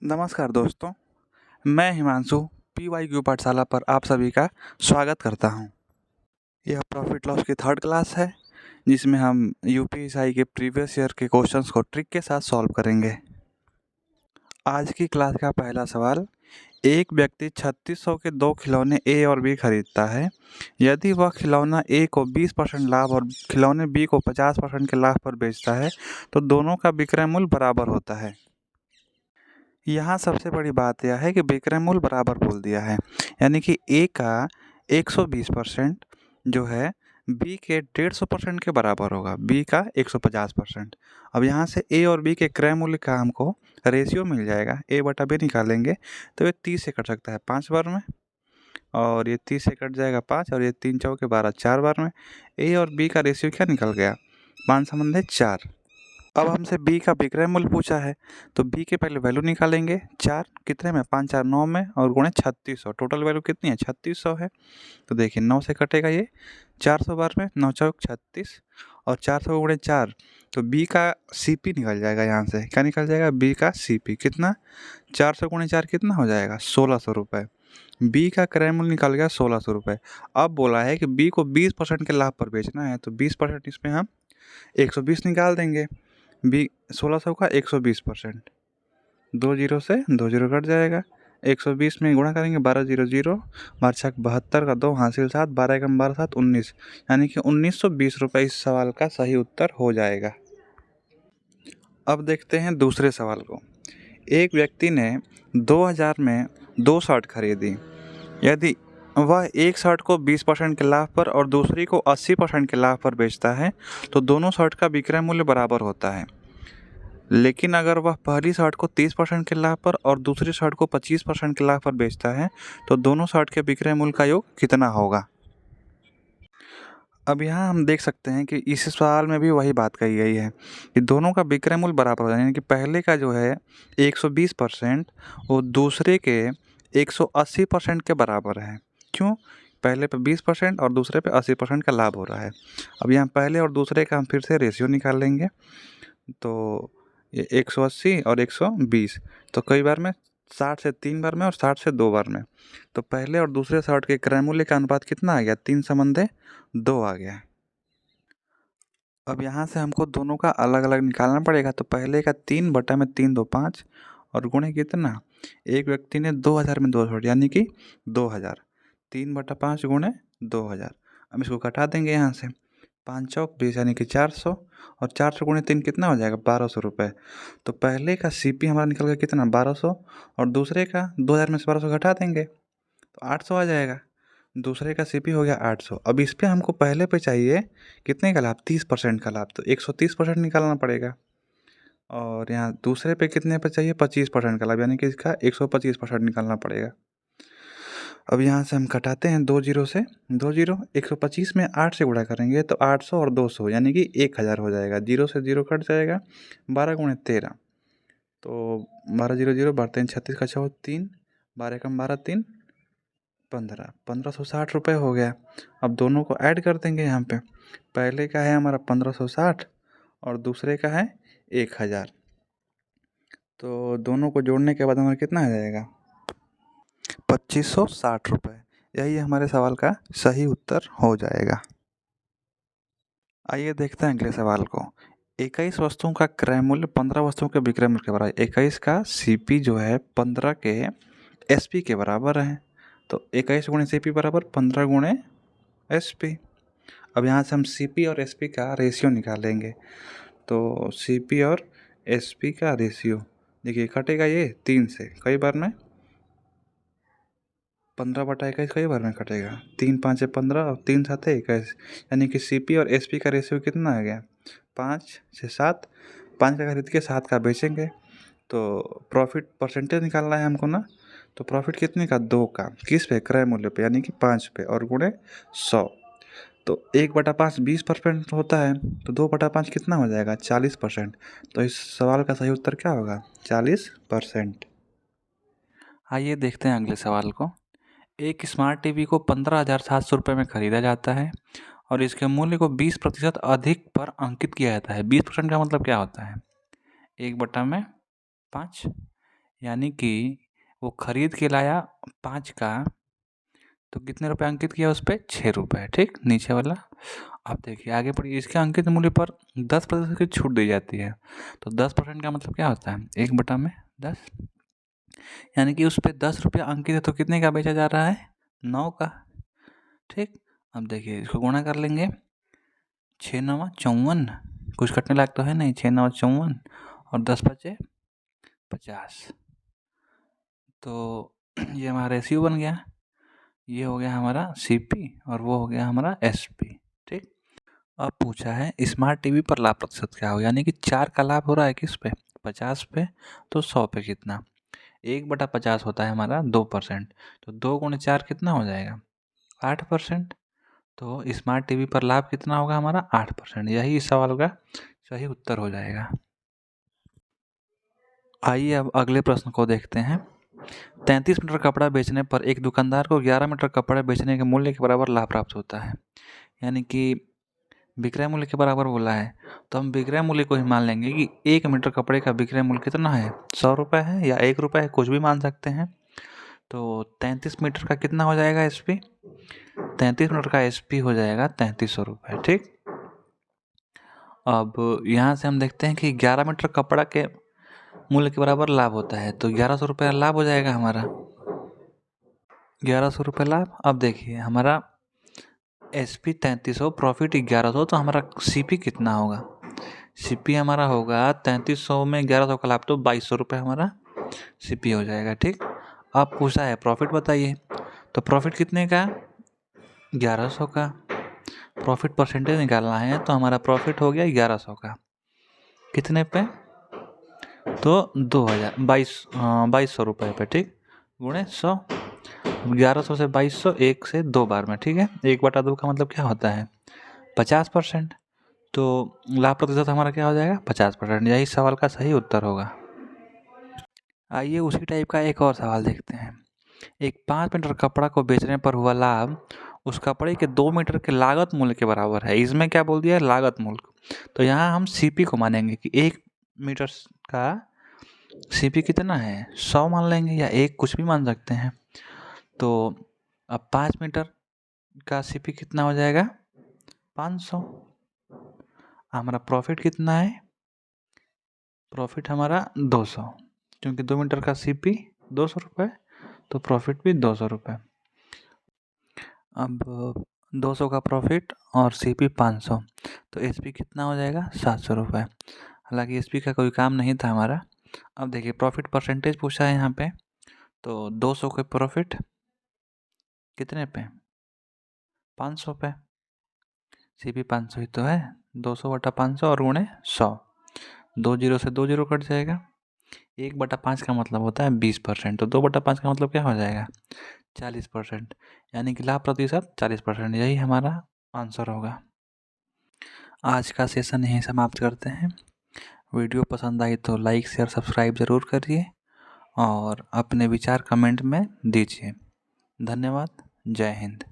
नमस्कार दोस्तों, मैं हिमांशु PYQ पाठशाला पर आप सभी का स्वागत करता हूं। यह प्रॉफिट लॉस की थर्ड क्लास है जिसमें हम यूपीएसआई के प्रीवियस ईयर के क्वेश्चंस को ट्रिक के साथ सॉल्व करेंगे। आज की क्लास का पहला सवाल, एक व्यक्ति 3600 के दो खिलौने ए और बी खरीदता है। यदि वह खिलौना ए को 20% लाभ और खिलौने बी को 50% के लाभ पर बेचता है तो दोनों का विक्रय मूल्य बराबर होता है। यहाँ सबसे बड़ी बात यह है कि विक्रय मूल्य बराबर बोल दिया है, यानी कि ए का 120% जो है बी के 150% के बराबर होगा, बी का 150%। अब यहाँ से ए और बी के क्रय मूल्य का हमको रेशियो मिल जाएगा, ए बटा बी निकालेंगे तो ये 30 से कट सकता है 5 बार में, और ये 30 से कट जाएगा 5, और ये 3 चौके 12 4 बार में। ए और बी का रेशियो क्या निकल गया, 5 संबंध 4। अब हमसे बी का विक्रय मूल्य पूछा है तो बी के पहले वैल्यू निकालेंगे, 4 कितने में, 5 4 9 में, और गुणे 3600, टोटल वैल्यू कितनी है 3600 है। तो देखिए 9 से कटेगा ये 400 बार में, 9 चौक 36, और 400 गुणे 4, तो बी का सीपी निकल जाएगा। यहाँ से क्या निकल जाएगा, बी का सीपी कितना, 400 गुणे 4 कितना हो जाएगा 1600 रुपये। बी का क्रय मूल्य निकल गया 1600 रुपये। अब बोला है कि बी को 20% के लाभ पर बेचना है, तो 20% इसमें हम 120 निकाल देंगे। बी 1600 का 120%, 2 जीरो से 2 जीरो कट जाएगा, 120 में गुणा करेंगे 12 जीरो जीरो, 12×6 72 का 2 हासिल 7, 12 एकम 12 7 19, यानी कि 1920 रुपये इस सवाल का सही उत्तर हो जाएगा। अब देखते हैं दूसरे सवाल को। एक व्यक्ति ने 2000 में 2 शर्ट खरीदी। यदि वह एक शर्ट को 20% के लाभ पर और दूसरी को 80% के लाभ पर बेचता है तो दोनों शर्ट का विक्रय मूल्य बराबर होता है। लेकिन अगर वह पहली शर्ट को 30% के लाभ पर और दूसरी शर्ट को 25% के लाभ पर बेचता है तो दोनों शर्ट के विक्रय मूल्य का योग कितना होगा। अब यहाँ हम देख सकते हैं कि इस सवाल में भी वही बात कही गई है कि दोनों का विक्रय मूल्य बराबर हो जाए, यानी कि पहले का जो है 120% वो दूसरे के 180% के बराबर है। क्यों, पहले पे 20% और दूसरे पे 80% का लाभ हो रहा है। अब यहाँ पहले और दूसरे का हम फिर से रेशियो निकाल लेंगे, तो ये 180 और 120, तो कई बार में 60 से 3 बार में और 60 से 2 बार में, तो पहले और दूसरे शर्ट के क्रय मूल्य का अनुपात कितना आ गया, 3 संबंधे 2 आ गया। अब यहाँ से हमको दोनों का अलग अलग निकालना पड़ेगा, तो पहले का 3 बटा में 3 2 5, और गुणे कितना, एक व्यक्ति ने 2000 में 2 शर्ट यानी कि 2000, 3 बटा 5 गुणे 2000। हम इसको घटा देंगे यहाँ से, 5 चौक 20 यानी कि 400, और 400 गुणे 3 कितना हो जाएगा 1200 रुपये। तो पहले का सीपी हमारा निकल गया कितना 1200, और दूसरे का 2000 में से 1200 घटा देंगे तो 800 आ जाएगा। दूसरे का सीपी हो गया 800। अब इस पे हमको पहले पे चाहिए कितने का लाभ, 30% का लाभ, तो 130% निकालना पड़ेगा। और यहाँ दूसरे पे कितने पे चाहिए 25% का लाभ, यानी कि इसका 125% निकालना पड़ेगा। अब यहाँ से हम घटाते हैं 2 जीरो से, 2 जीरो 125 में 8 से गुणा करेंगे तो 800 और 200 यानी कि 1000 हो जाएगा। जीरो से जीरो कट जाएगा, 12 गुणे 13, तो 12 जीरो जीरो 12 36 का 6 3, 12 एकम 12 3 15, 1560 रुपये हो गया। अब दोनों को ऐड कर देंगे यहाँ पे, पहले का है हमारा 1560 और दूसरे का है 1000, तो दोनों को जोड़ने के बाद हमारा कितना आ जाएगा 2560 रुपये। यही हमारे सवाल का सही उत्तर हो जाएगा। आइए देखते हैं अगले सवाल को। 21 वस्तुओं का क्रय मूल्य 15 वस्तुओं के विक्रय मूल्य के बराबर। 21 का सीपी जो है 15 के एसपी के बराबर है, तो 21 गुणे सीपी बराबर 15 गुणे एसपी। अब यहाँ से हम सीपी और एसपी का रेशियो निकालेंगे, तो सीपी और एसपी का रेशियो देखिए कटेगा ये 3 से, कई बार में 15 बटा 21 कई बार में कटेगा, 3 5 15 और 3 7 21, यानी कि सीपी और एसपी का रेशियो कितना आ गया 5 से 7, 5 का खरीद के 7 का बेचेंगे, तो प्रॉफिट परसेंटेज निकालना है हमको ना, तो प्रॉफिट कितने का 2 का, किस पे, क्रय मूल्य पे, यानी कि 5 पे, और गुणे 100, तो 1/5 20% होता है, तो 2/5 कितना हो जाएगा 40%। तो इस सवाल का सही उत्तर क्या होगा 40%। आइए देखते हैं अगले सवाल को। एक स्मार्ट टीवी को 15,700 रुपये में खरीदा जाता है और इसके मूल्य को 20% अधिक पर अंकित किया जाता है। 20% का मतलब क्या होता है, 1/5, यानी कि वो खरीद के लाया 5 का, तो कितने रुपए अंकित किया उस पे? 6 रुपए, ठीक, नीचे वाला। अब देखिए आगे पढ़िए, इसके अंकित मूल्य पर 10% की छूट दी जाती है। तो 10% का मतलब क्या होता है? 1/10, यानी कि उस पे 10 रुपया अंकित है तो कितने का बेचा जा रहा है? 9 का, ठीक। अब देखिए इसको गुणा कर लेंगे, 6 9 54, कुछ कटने लायक तो है नहीं, 6 9 54 और 10 बचे 50। तो ये हमारा रेशियो बन गया, ये हो गया हमारा सीपी और वो हो गया हमारा एसपी, ठीक। अब पूछा है स्मार्ट टीवी पर लाभ प्रतिशत क्या हो, यानी कि 4 का लाभ हो रहा है किस पे? 50 पे, तो 100 पे कितना? 1/50 होता है हमारा 2%, तो 2 × 4 कितना हो जाएगा? 8%। तो स्मार्ट टीवी पर लाभ कितना होगा हमारा? 8%। यही इस सवाल का सही उत्तर हो जाएगा। आइए अब अगले प्रश्न को देखते हैं। 33 मीटर कपड़ा बेचने पर एक दुकानदार को 11 मीटर कपड़ा बेचने के मूल्य के बराबर लाभ प्राप्त होता है, यानी कि विक्रय मूल्य के बराबर बोला है, तो हम विक्रय मूल्य को ही मान लेंगे कि 1 मीटर कपड़े का विक्रय मूल्य कितना है? 100 रुपये है या 1 रुपये है, कुछ भी मान सकते हैं। तो 33 मीटर का कितना हो जाएगा एसपी? 33 मीटर का एसपी हो जाएगा 3300 रुपये, ठीक। अब यहाँ से हम देखते हैं कि 11 मीटर कपड़ा के मूल्य के बराबर लाभ होता है, तो 1100 रुपये लाभ हो जाएगा हमारा, 1100 रुपये लाभ। अब देखिए हमारा एसपी 3300, प्रॉफिट 1100, तो हमारा सीपी कितना होगा? सीपी हमारा होगा 3300 में 1100 का लाभ, तो 2200 रुपये हमारा सीपी हो जाएगा, ठीक। अब पूछा है प्रॉफिट बताइए, तो प्रॉफिट कितने का? 1100 का। प्रॉफिट परसेंटेज निकालना है, तो हमारा प्रॉफिट हो गया 1100 का, कितने पे? तो 2200 रुपये पे, ठीक, गुणे 100। 1100 से 2200, 1 से 2 बार में, ठीक है। 1/2 का मतलब क्या होता है? 50%। तो लाभ प्रतिशत हमारा क्या हो जाएगा? 50%। यही सवाल का सही उत्तर होगा। आइए उसी टाइप का एक और सवाल देखते हैं। एक 5 मीटर कपड़ा को बेचने पर हुआ लाभ उस कपड़े के 2 मीटर के लागत मूल्य के बराबर है। इसमें क्या बोल दिया है? लागत मूल्य। तो यहाँ हम सीपी को मानेंगे कि 1 मीटर का सीपी कितना है? 100 मान लेंगे या 1, कुछ भी मान सकते हैं। तो अब 5 मीटर का सीपी कितना हो जाएगा? 500। हमारा प्रॉफिट कितना है? प्रॉफिट हमारा 200, क्योंकि 2 मीटर का सीपी 200 रुपये, तो प्रॉफिट भी 200 रुपये। अब 200 का प्रॉफिट और सीपी 500, तो एसपी कितना हो जाएगा? 700 रुपये। हालांकि एसपी का कोई काम नहीं था हमारा। अब देखिए प्रॉफिट परसेंटेज पूछा है यहाँ पे, तो 200 के प्रॉफिट कितने पे? 500 पे। सीपी 500 ही तो है, 200/500 और गुणे 100, 2 जीरो से 2 जीरो कट जाएगा। 1/5 का मतलब होता है 20%, तो 2/5 का मतलब क्या हो जाएगा? 40%, यानी कि लाभ प्रतिशत 40%। यही हमारा आंसर होगा। आज का सेशन यहीं समाप्त करते हैं। वीडियो पसंद आई तो लाइक शेयर सब्सक्राइब ज़रूर करिए और अपने विचार कमेंट में दीजिए। धन्यवाद। जय हिंद।